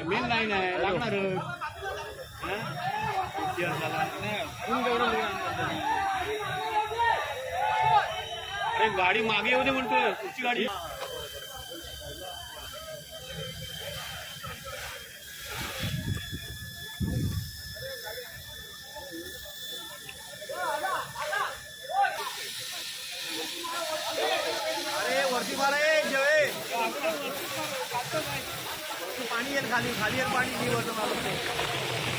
main line आहे लागणार अरे गाडी मागे येऊ दे म्हणतोय पुढची गाडी अरे वरती मारा जेवे पाणी येईल खाली खाली येईल पाणी वरती मारतो